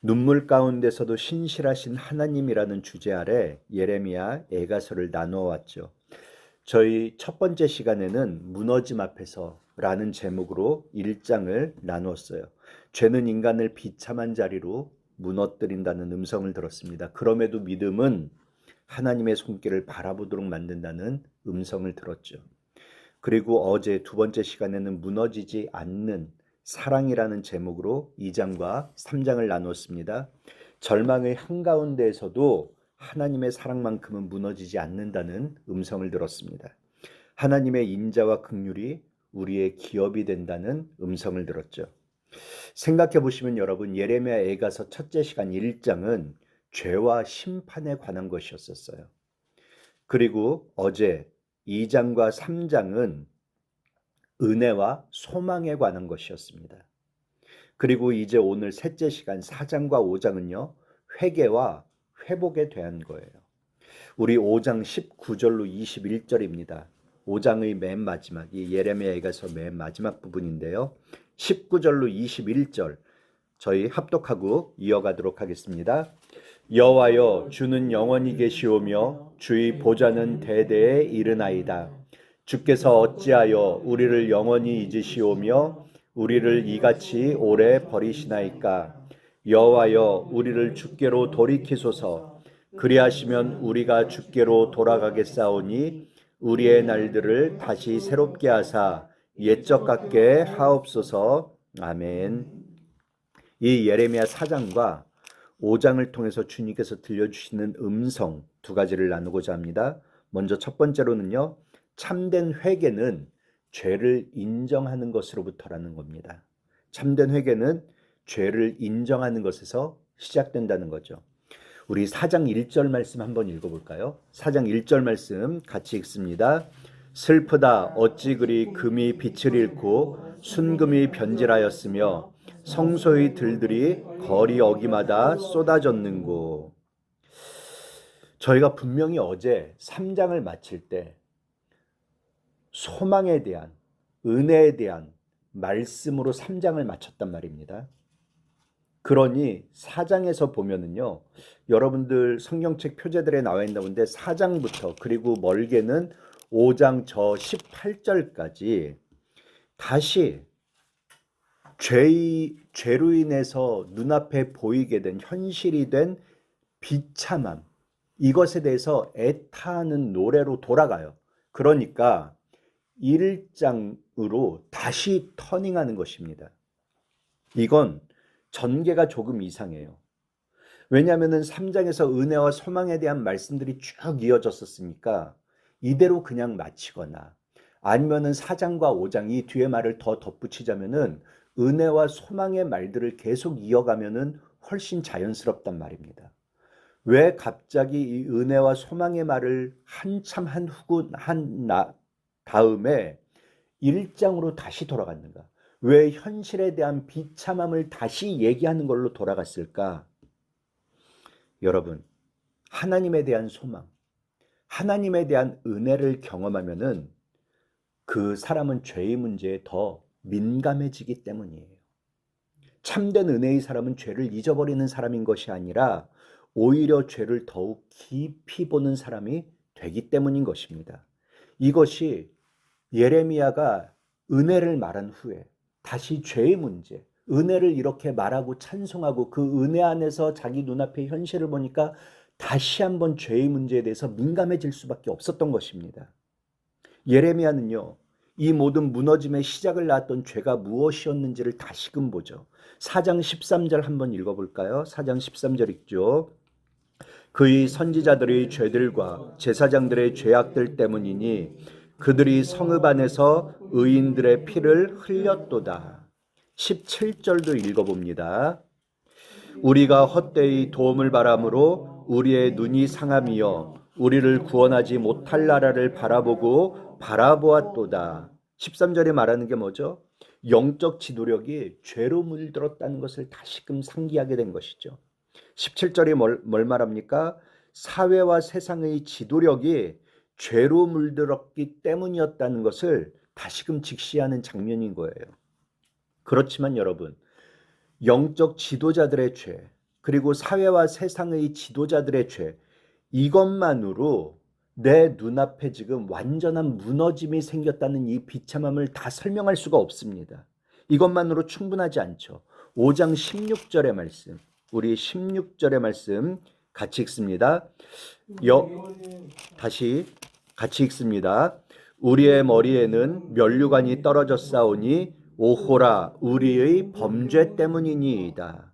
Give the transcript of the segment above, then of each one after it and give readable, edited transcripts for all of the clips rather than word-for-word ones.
눈물 가운데서도 신실하신 하나님이라는 주제 아래 예레미야 애가서를 나누어 왔죠. 저희 첫 번째 시간에는 무너짐 앞에서 라는 제목으로 1장을 나누었어요. 죄는 인간을 비참한 자리로 무너뜨린다는 음성을 들었습니다. 그럼에도 믿음은 하나님의 손길을 바라보도록 만든다는 음성을 들었죠. 그리고 어제 두 번째 시간에는 무너지지 않는 사랑이라는 제목으로 2장과 3장을 나눴습니다. 절망의 한가운데에서도 하나님의 사랑만큼은 무너지지 않는다는 음성을 들었습니다. 하나님의 인자와 긍휼이 우리의 기업이 된다는 음성을 들었죠. 생각해 보시면 여러분, 예레미야 애가서 첫째 시간 1장은 죄와 심판에 관한 것이었었어요. 그리고 어제 2장과 3장은 은혜와 소망에 관한 것이었습니다. 그리고 이제 오늘 셋째 시간 4장과 5장은요, 회개와 회복에 대한 거예요. 우리 5장 19절로 21절입니다. 5장의 맨 마지막, 이 예레미야에서 맨 마지막 부분인데요. 19절로 21절 저희 합독하고 이어가도록 하겠습니다. 여호와여, 주는 영원히 계시오며 주의 보좌는 대대에 이르나이다. 주께서 어찌하여 우리를 영원히 잊으시오며 우리를 이같이 오래 버리시나이까. 여호와여, 우리를 주께로 돌이키소서. 그리하시면 우리가 주께로 돌아가겠사오니 우리의 날들을 다시 새롭게 하사 옛적 같게 하옵소서. 아멘. 이 예레미야 4장과 5장을 통해서 주님께서 들려주시는 음성 두 가지를 나누고자 합니다. 먼저 첫 번째로는요, 참된 회개는 죄를 인정하는 것으로부터라는 겁니다. 참된 회개는 죄를 인정하는 것에서 시작된다는 거죠. 우리 4장 1절 말씀 한번 읽어볼까요? 4장 1절 말씀 같이 읽습니다. 슬프다 어찌 그리 금이 빛을 잃고 순금이 변질하였으며 성소의 들들이 거리 어기마다 쏟아졌는고. 저희가 분명히 어제 3장을 마칠 때 소망에 대한, 은혜에 대한 말씀으로 3장을 마쳤단 말입니다. 그러니 4장에서 보면은요, 여러분들 성경책 표제들에 나와 있나 본데 4장부터 그리고 멀게는 5장 저 18절까지 다시 죄로 인해서 눈앞에 보이게 된, 현실이 된 비참함, 이것에 대해서 애타하는 노래로 돌아가요. 그러니까 1장으로 다시 터닝하는 것입니다. 이건 전개가 조금 이상해요. 왜냐하면 3장에서 은혜와 소망에 대한 말씀들이 쭉 이어졌었으니까 이대로 그냥 마치거나, 아니면은 4장과 5장 이 뒤에 말을 더 덧붙이자면은 은혜와 소망의 말들을 계속 이어가면은 훨씬 자연스럽단 말입니다. 왜 갑자기 이 은혜와 소망의 말을 한참 한 다음에 1장으로 다시 돌아갔는가? 왜 현실에 대한 비참함을 다시 얘기하는 걸로 돌아갔을까? 여러분, 하나님에 대한 소망, 하나님에 대한 은혜를 경험하면은 그 사람은 죄의 문제에 더 민감해지기 때문이에요. 참된 은혜의 사람은 죄를 잊어버리는 사람인 것이 아니라 오히려 죄를 더욱 깊이 보는 사람이 되기 때문인 것입니다. 이것이 예레미야가 은혜를 말한 후에 다시 죄의 문제, 은혜를 이렇게 말하고 찬송하고 그 은혜 안에서 자기 눈앞의 현실을 보니까 다시 한번 죄의 문제에 대해서 민감해질 수밖에 없었던 것입니다. 예레미야는요, 이 모든 무너짐의 시작을 낳았던 죄가 무엇이었는지를 다시금 보죠. 4장 13절 한번 읽어볼까요? 4장 13절 읽죠. 그의 선지자들의 죄들과 제사장들의 죄악들 때문이니 그들이 성읍 안에서 의인들의 피를 흘렸도다. 17절도 읽어봅니다. 우리가 헛되이 도움을 바람으로 우리의 눈이 상함이여 우리를 구원하지 못할 나라를 바라보고 바라보았도다. 13절에 말하는 게 뭐죠? 영적 지도력이 죄로 물들었다는 것을 다시금 상기하게 된 것이죠. 17절이 뭘 말합니까? 사회와 세상의 지도력이 죄로 물들었기 때문이었다는 것을 다시금 직시하는 장면인 거예요. 그렇지만 여러분, 영적 지도자들의 죄, 그리고 사회와 세상의 지도자들의 죄, 이것만으로 내 눈앞에 지금 완전한 무너짐이 생겼다는 이 비참함을 다 설명할 수가 없습니다. 이것만으로 충분하지 않죠. 5장 16절의 말씀, 우리 16절의 말씀 같이 읽습니다. 다시 같이 읽습니다. 우리의 머리에는 면류관이 떨어졌사오니 오호라 우리의 범죄 때문이니이다.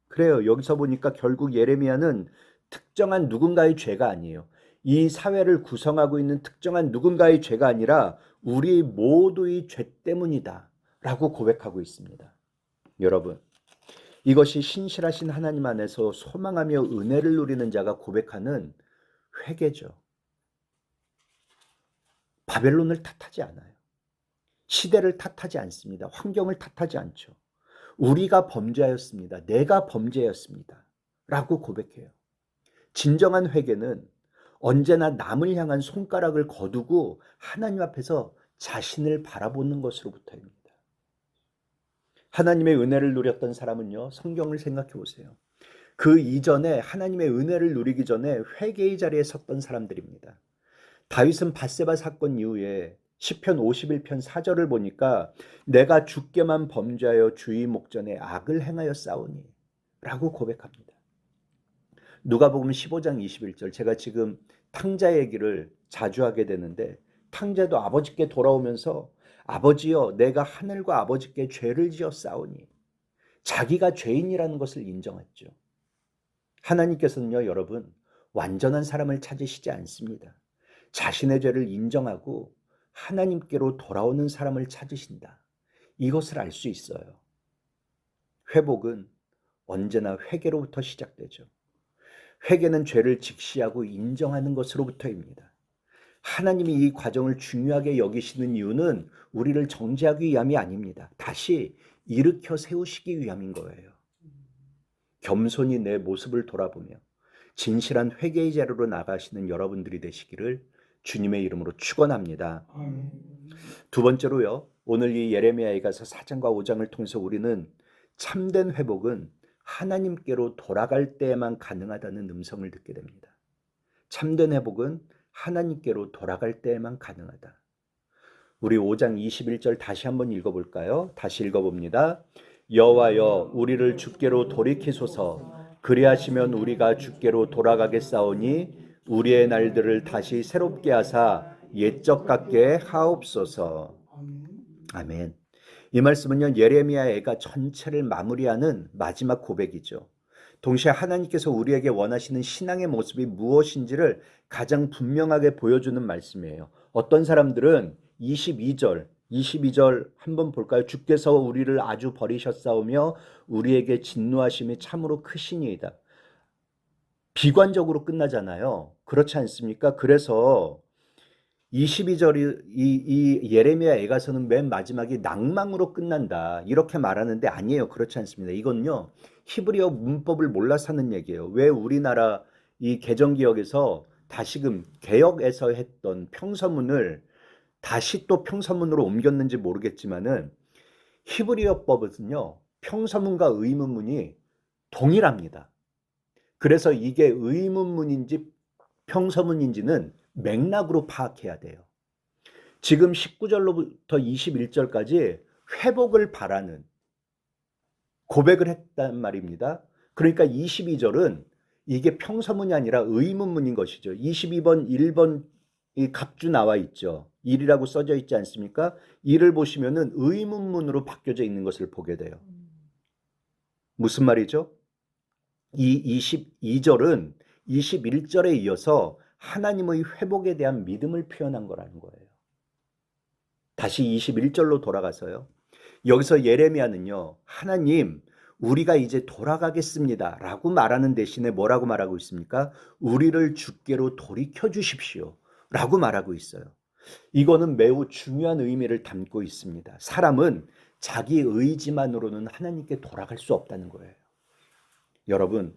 그래요. 여기서 보니까 결국 예레미야는 특정한 누군가의 죄가 아니에요. 이 사회를 구성하고 있는 특정한 누군가의 죄가 아니라 우리 모두의 죄 때문이다 라고 고백하고 있습니다. 여러분, 이것이 신실하신 하나님 안에서 소망하며 은혜를 누리는 자가 고백하는 회개죠. 바벨론을 탓하지 않아요. 시대를 탓하지 않습니다. 환경을 탓하지 않죠. 우리가 범죄하였습니다. 내가 범죄였습니다. 라고 고백해요. 진정한 회개는 언제나 남을 향한 손가락을 거두고 하나님 앞에서 자신을 바라보는 것으로부터입니다. 하나님의 은혜를 누렸던 사람은요, 성경을 생각해 보세요. 그 이전에 하나님의 은혜를 누리기 전에 회개의 자리에 섰던 사람들입니다. 다윗은 밧세바 사건 이후에 시편 51편 4절을 보니까 내가 주께만 범죄하여 주의 목전에 악을 행하여 싸우니 라고 고백합니다. 누가복음 15장 21절, 제가 지금 탕자 얘기를 자주 하게 되는데 탕자도 아버지께 돌아오면서 아버지여 내가 하늘과 아버지께 죄를 지어 싸우니, 자기가 죄인이라는 것을 인정했죠. 하나님께서는요, 여러분, 완전한 사람을 찾으시지 않습니다. 자신의 죄를 인정하고 하나님께로 돌아오는 사람을 찾으신다. 이것을 알 수 있어요. 회복은 언제나 회개로부터 시작되죠. 회개는 죄를 직시하고 인정하는 것으로부터입니다. 하나님이 이 과정을 중요하게 여기시는 이유는 우리를 정죄하기 위함이 아닙니다. 다시 일으켜 세우시기 위함인 거예요. 겸손히 내 모습을 돌아보며 진실한 회개의 자리로 나가시는 여러분들이 되시기를 주님의 이름으로 축원합니다. 두 번째로요, 오늘 이 예레미야에가서 4장과 5장을 통해서 우리는 참된 회복은 하나님께로 돌아갈 때에만 가능하다는 음성을 듣게 됩니다. 참된 회복은 하나님께로 돌아갈 때에만 가능하다. 우리 5장 21절 다시 한번 읽어볼까요? 다시 읽어봅니다. 여호와여 우리를 주께로 돌이키소서. 그리하시면 우리가 주께로 돌아가겠사오니 우리의 날들을 다시 새롭게 하사 옛적 같게 하옵소서. 아멘. 이 말씀은요, 예레미야 애가 전체를 마무리하는 마지막 고백이죠. 동시에 하나님께서 우리에게 원하시는 신앙의 모습이 무엇인지를 가장 분명하게 보여주는 말씀이에요. 어떤 사람들은 22절 한번 볼까요? 주께서 우리를 아주 버리셨사오며 우리에게 진노하심이 참으로 크시니이다. 비관적으로 끝나잖아요. 그렇지 않습니까? 그래서 22절이 이 예레미야 애가서는 맨 마지막이 낭망으로 끝난다 이렇게 말하는데 아니에요. 그렇지 않습니다. 이건요, 히브리어 문법을 몰라서 하는 얘기예요. 왜 우리나라 이 개정기역에서 다시금 개역에서 했던 평서문을 다시 또 평서문으로 옮겼는지 모르겠지만은 히브리어법은요, 평서문과 의문문이 동일합니다. 그래서 이게 의문문인지 평서문인지는 맥락으로 파악해야 돼요. 지금 19절로부터 21절까지 회복을 바라는 고백을 했단 말입니다. 그러니까 22절은 이게 평서문이 아니라 의문문인 것이죠. 22번 1번 이 갑주 나와 있죠. 1이라고 써져 있지 않습니까? 1을 보시면은 의문문으로 바뀌어져 있는 것을 보게 돼요. 무슨 말이죠? 이 22절은 21절에 이어서 하나님의 회복에 대한 믿음을 표현한 거라는 거예요. 다시 21절로 돌아가서요. 여기서 예레미야는요, 하나님, 우리가 이제 돌아가겠습니다 라고 말하는 대신에 뭐라고 말하고 있습니까? 우리를 주께로 돌이켜 주십시오 라고 말하고 있어요. 이거는 매우 중요한 의미를 담고 있습니다. 사람은 자기 의지만으로는 하나님께 돌아갈 수 없다는 거예요. 여러분,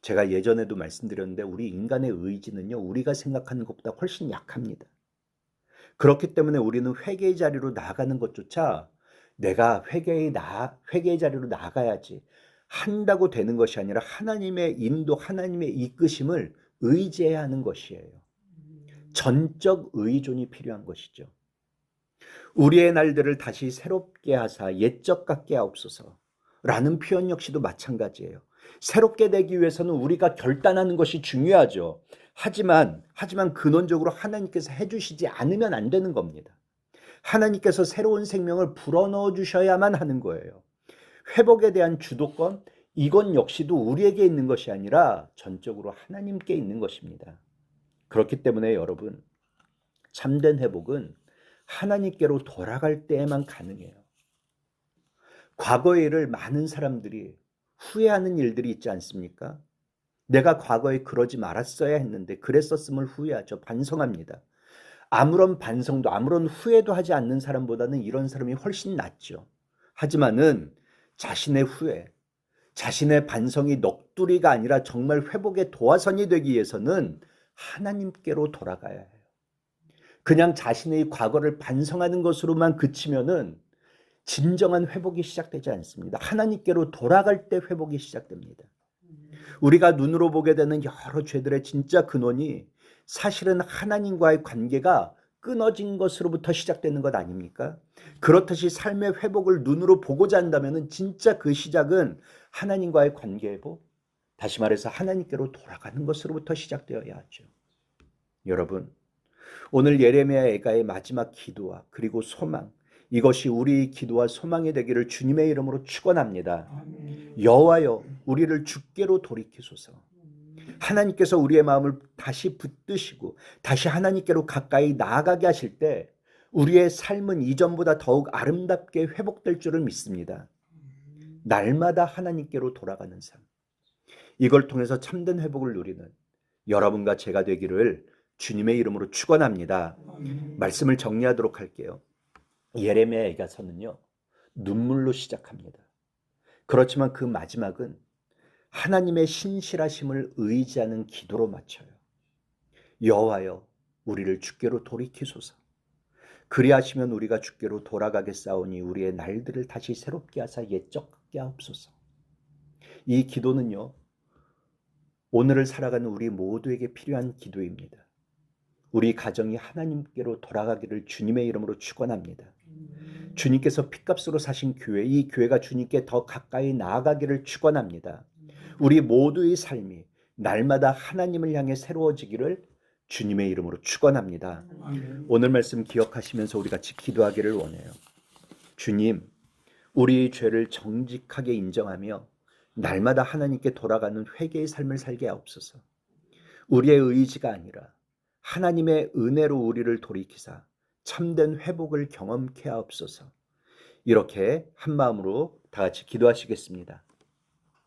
제가 예전에도 말씀드렸는데 우리 인간의 의지는요, 우리가 생각하는 것보다 훨씬 약합니다. 그렇기 때문에 우리는 회개의 자리로 나아가는 것조차 내가 회개의 자리로 나아가야지, 한다고 되는 것이 아니라 하나님의 인도, 하나님의 이끄심을 의지해야 하는 것이에요. 전적 의존이 필요한 것이죠. 우리의 날들을 다시 새롭게 하사 옛적 같게 하옵소서 라는 표현 역시도 마찬가지예요. 새롭게 되기 위해서는 우리가 결단하는 것이 중요하죠. 하지만 근원적으로 하나님께서 해주시지 않으면 안 되는 겁니다. 하나님께서 새로운 생명을 불어넣어 주셔야만 하는 거예요. 회복에 대한 주도권, 이건 역시도 우리에게 있는 것이 아니라 전적으로 하나님께 있는 것입니다. 그렇기 때문에 여러분, 참된 회복은 하나님께로 돌아갈 때에만 가능해요. 과거의 일을 많은 사람들이 후회하는 일들이 있지 않습니까? 내가 과거에 그러지 말았어야 했는데 그랬었음을 후회하죠. 반성합니다. 아무런 반성도 아무런 후회도 하지 않는 사람보다는 이런 사람이 훨씬 낫죠. 하지만은 자신의 후회, 자신의 반성이 넋두리가 아니라 정말 회복의 도화선이 되기 위해서는 하나님께로 돌아가야 해요. 그냥 자신의 과거를 반성하는 것으로만 그치면은 진정한 회복이 시작되지 않습니다. 하나님께로 돌아갈 때 회복이 시작됩니다. 우리가 눈으로 보게 되는 여러 죄들의 진짜 근원이 사실은 하나님과의 관계가 끊어진 것으로부터 시작되는 것 아닙니까? 그렇듯이 삶의 회복을 눈으로 보고자 한다면 진짜 그 시작은 하나님과의 관계 회복, 다시 말해서 하나님께로 돌아가는 것으로부터 시작되어야 하죠. 여러분, 오늘 예레미야 애가의 마지막 기도와 그리고 소망, 이것이 우리 기도와 소망이 되기를 주님의 이름으로 축원합니다. 여호와여, 우리를 주께로 돌이키소서. 하나님께서 우리의 마음을 다시 붙드시고 다시 하나님께로 가까이 나아가게 하실 때 우리의 삶은 이전보다 더욱 아름답게 회복될 줄을 믿습니다. 날마다 하나님께로 돌아가는 삶, 이걸 통해서 참된 회복을 누리는 여러분과 제가 되기를 주님의 이름으로 축원합니다. 말씀을 정리하도록 할게요. 예레미야 애가서는요, 눈물로 시작합니다. 그렇지만 그 마지막은 하나님의 신실하심을 의지하는 기도로 마쳐요. 여호와여, 우리를 주께로 돌이키소서. 그리하시면 우리가 주께로 돌아가겠사오니 우리의 날들을 다시 새롭게 하사 옛적 같게 하옵소서. 이 기도는요, 오늘을 살아가는 우리 모두에게 필요한 기도입니다. 우리 가정이 하나님께로 돌아가기를 주님의 이름으로 축원합니다. 주님께서 핏값으로 사신 교회, 이 교회가 주님께 더 가까이 나아가기를 축원합니다. 우리 모두의 삶이 날마다 하나님을 향해 새로워지기를 주님의 이름으로 축원합니다. 오늘 말씀 기억하시면서 우리 같이 기도하기를 원해요. 주님, 우리의 죄를 정직하게 인정하며 날마다 하나님께 돌아가는 회개의 삶을 살게 하옵소서. 우리의 의지가 아니라 하나님의 은혜로 우리를 돌이키사 참된 회복을 경험케 하옵소서. 이렇게 한 마음으로 다 같이 기도하시겠습니다.